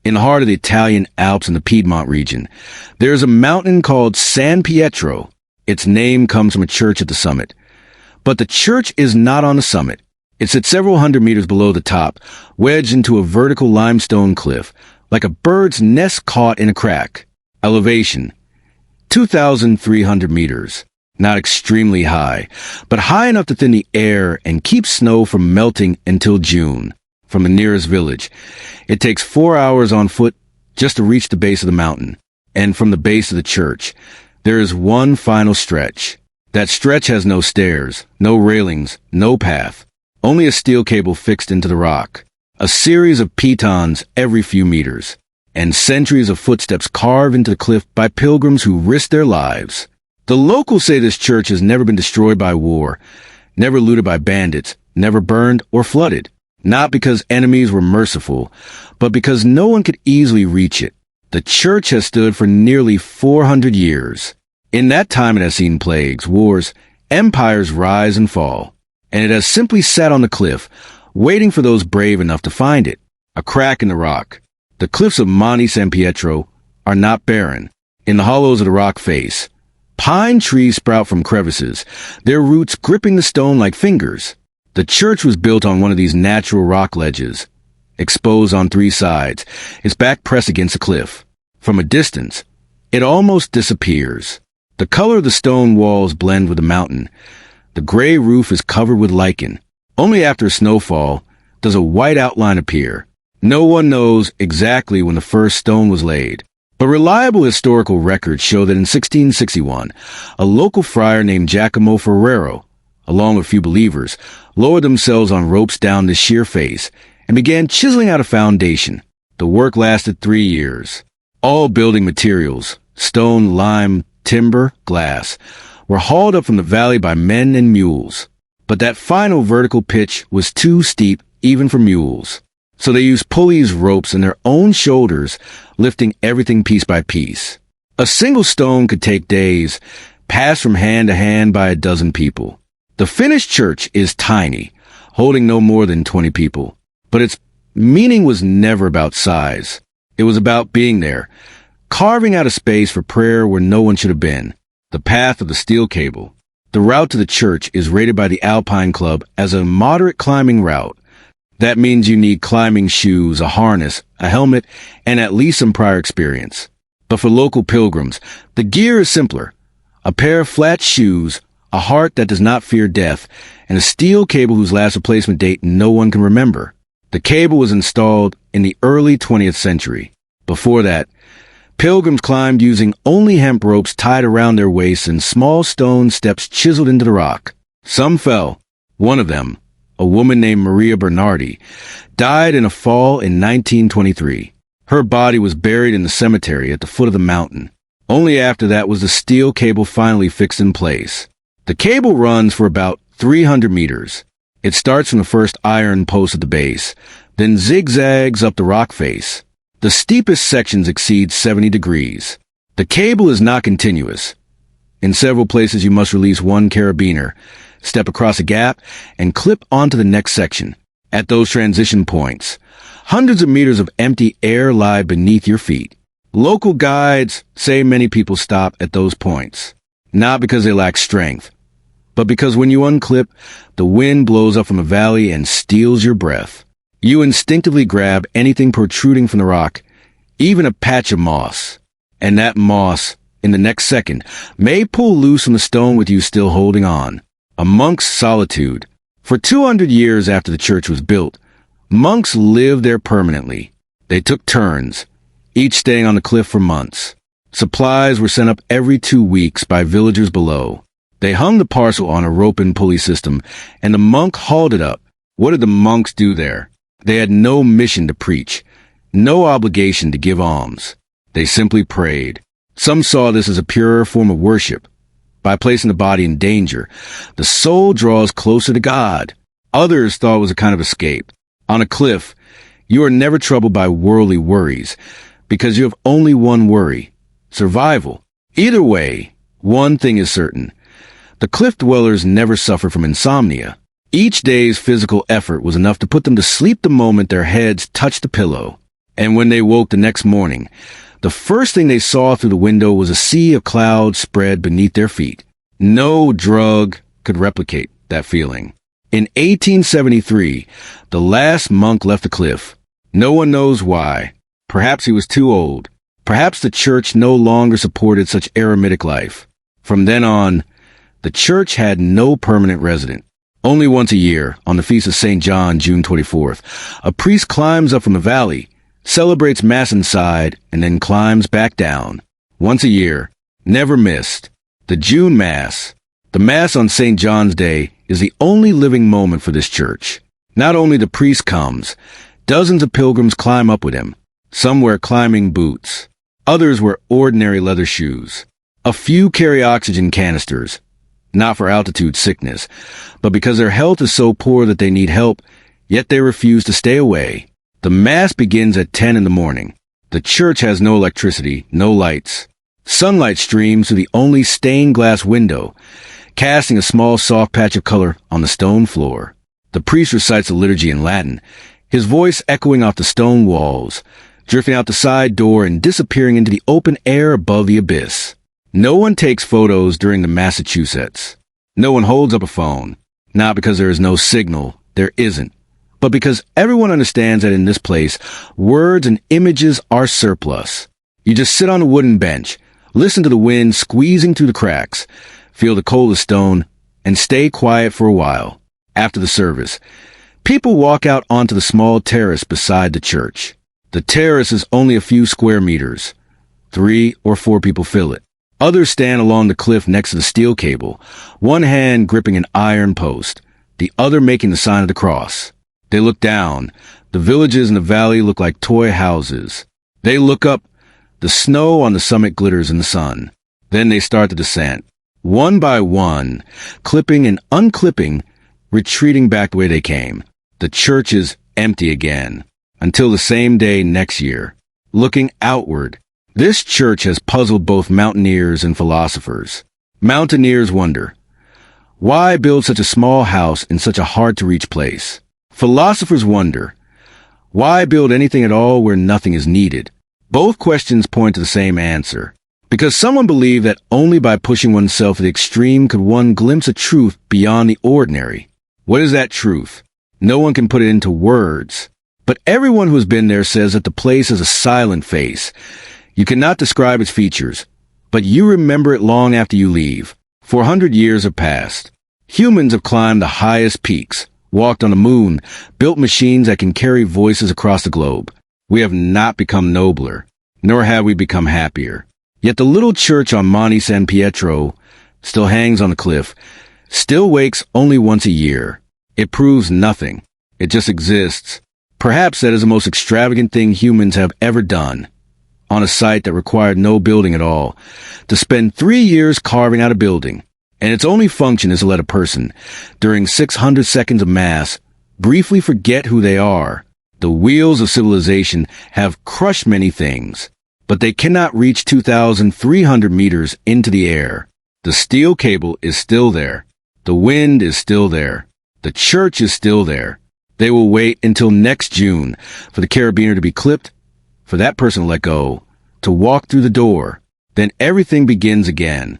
in the heart of the Italian Alps in the Piedmont region. There's a mountain called San Pietro. Its name comes from a church at the summit. But the church is not on the summit. It's at several hundred meters below the top, wedged into a vertical limestone cliff, like a bird's nest caught in a crack. Elevation: 2,300 meters. Not extremely high, but high enough to thin the air and keep snow from melting until June. From the nearest village, it takes 4 hours on foot just to reach the base of the mountain. And from the base of the church, there is one final stretch. That stretch has no stairs, no railings, no path, only a steel cable fixed into the rock, a series of pitons every few meters, and centuries of footsteps carved into the cliff by pilgrims who risked their lives. The locals say this church has never been destroyed by war, never looted by bandits, never burned or flooded, not because enemies were merciful, but because no one could easily reach it. The church has stood for nearly 400 years. In that time it has seen plagues, wars, empires rise and fall, and it has simply sat on the cliff, waiting for those brave enough to find it. A crack in the rock. The cliffs of Monte San Pietro are not barren. In the hollows of the rock face, pine trees sprout from crevices, their roots gripping the stone like fingers. The church was built on one of these natural rock ledges, exposed on three sides, its back pressed against the cliff. From a distance, it almost disappears. The color of the stone walls blend with the mountain. The gray roof is covered with lichen. Only after a snowfall does a white outline appear. No one knows exactly when the first stone was laid, but reliable historical records show that in 1661, a local friar named Giacomo Ferrero, along with a few believers, lowered themselves on ropes down the sheer face and began chiseling out a foundation. The work lasted 3 years. All building materials, stone, lime, timber, glass, were hauled up from the valley by men and mules. But that final vertical pitch was too steep even for mules. So they used pulleys, ropes, and their own shoulders, lifting everything piece by piece. A single stone could take days, passed from hand to hand by a dozen people. The finished church is tiny, holding no more than 20 people. But its meaning was never about size. It was about being there, carving out a space for prayer where no one should have been. The path of the steel cable. The route to the church is rated by the Alpine Club as a moderate climbing route. That means you need climbing shoes, a harness, a helmet, and at least some prior experience. But for local pilgrims, the gear is simpler. A pair of flat shoes, a heart that does not fear death, and a steel cable whose last replacement date no one can remember. The cable was installed in the early 20th century. Before that, pilgrims climbed using only hemp ropes tied around their waists and small stone steps chiseled into the rock. Some fell. One of them, a woman named Maria Bernardi, died in a fall in 1923. Her body was buried in the cemetery at the foot of the mountain. Only after that was the steel cable finally fixed in place. The cable runs for about 300 meters. It starts from the first iron post at the base, then zigzags up the rock face. The steepest sections exceed 70 degrees. The cable is not continuous. In several places you must release one carabiner, step across a gap, and clip onto the next section. At those transition points, hundreds of meters of empty air lie beneath your feet. Local guides say many people stop at those points, not because they lack strength, but because when you unclip, the wind blows up from the valley and steals your breath. You instinctively grab anything protruding from the rock, even a patch of moss. And that moss, in the next second, may pull loose from the stone with you still holding on. A monk's solitude. For 200 years after the church was built, monks lived there permanently. They took turns, each staying on the cliff for months. Supplies were sent up every 2 weeks by villagers below. They hung the parcel on a rope and pulley system, and the monk hauled it up. What did the monks do there? They had no mission to preach, no obligation to give alms. They simply prayed. Some saw this as a purer form of worship. By placing the body in danger, the soul draws closer to God. Others thought it was a kind of escape. On a cliff, you are never troubled by worldly worries, because you have only one worry: survival. Either way, one thing is certain. The cliff dwellers never suffered from insomnia. Each day's physical effort was enough to put them to sleep the moment their heads touched the pillow. And when they woke the next morning, the first thing they saw through the window was a sea of clouds spread beneath their feet. No drug could replicate that feeling. In 1873, the last monk left the cliff. No one knows why. Perhaps he was too old. Perhaps the church no longer supported such eremitic life. From then on, the church had no permanent resident. Only once a year, on the feast of St. John, June 24th, a priest climbs up from the valley, celebrates Mass inside, and then climbs back down. Once a year, never missed. The June Mass. The Mass on St. John's Day is the only living moment for this church. Not only the priest comes, dozens of pilgrims climb up with him. Some wear climbing boots. Others wear ordinary leather shoes. A few carry oxygen canisters, not for altitude sickness, but because their health is so poor that they need help, yet they refuse to stay away. The Mass begins at 10 in the morning. The church has no electricity, no lights. Sunlight streams through the only stained glass window, casting a small soft patch of color on the stone floor. The priest recites the liturgy in Latin, his voice echoing off the stone walls, drifting out the side door and disappearing into the open air above the abyss. No one takes photos during the Massachusetts. No one holds up a phone. Not because there is no signal, there isn't, but because everyone understands that in this place, words and images are surplus. You just sit on a wooden bench, listen to the wind squeezing through the cracks, feel the cold of stone, and stay quiet for a while. After the service, people walk out onto the small terrace beside the church. The terrace is only a few square meters. 3 or 4 people fill it. Others stand along the cliff next to the steel cable, one hand gripping an iron post, the other making the sign of the cross. They look down. The villages in the valley look like toy houses. They look up. The snow on the summit glitters in the sun. Then they start the descent. One by one, clipping and unclipping, retreating back the way they came. The church is empty again, until the same day next year. Looking outward, this church has puzzled both mountaineers and philosophers. Mountaineers wonder, why build such a small house in such a hard-to-reach place? Philosophers wonder, why build anything at all where nothing is needed? Both questions point to the same answer. Because someone believed that only by pushing oneself to the extreme could one glimpse a truth beyond the ordinary. What is that truth? No one can put it into words. But everyone who has been there says that the place has a silent face. You cannot describe its features, but you remember it long after you leave. 400 years have passed. Humans have climbed the highest peaks, walked on the moon, built machines that can carry voices across the globe. We have not become nobler, nor have we become happier. Yet the little church on Monte San Pietro still hangs on the cliff, still wakes only once a year. It proves nothing. It just exists. Perhaps that is the most extravagant thing humans have ever done. On a site that required no building at all, to spend 3 years carving out a building, and its only function is to let a person, during 600 seconds of Mass, briefly forget who they are. The wheels of civilization have crushed many things, but they cannot reach 2,300 meters into the air. The steel cable is still there. The wind is still there. The church is still there. They will wait until next June for the carabiner to be clipped, for that person to let go, to walk through the door. Then everything begins again.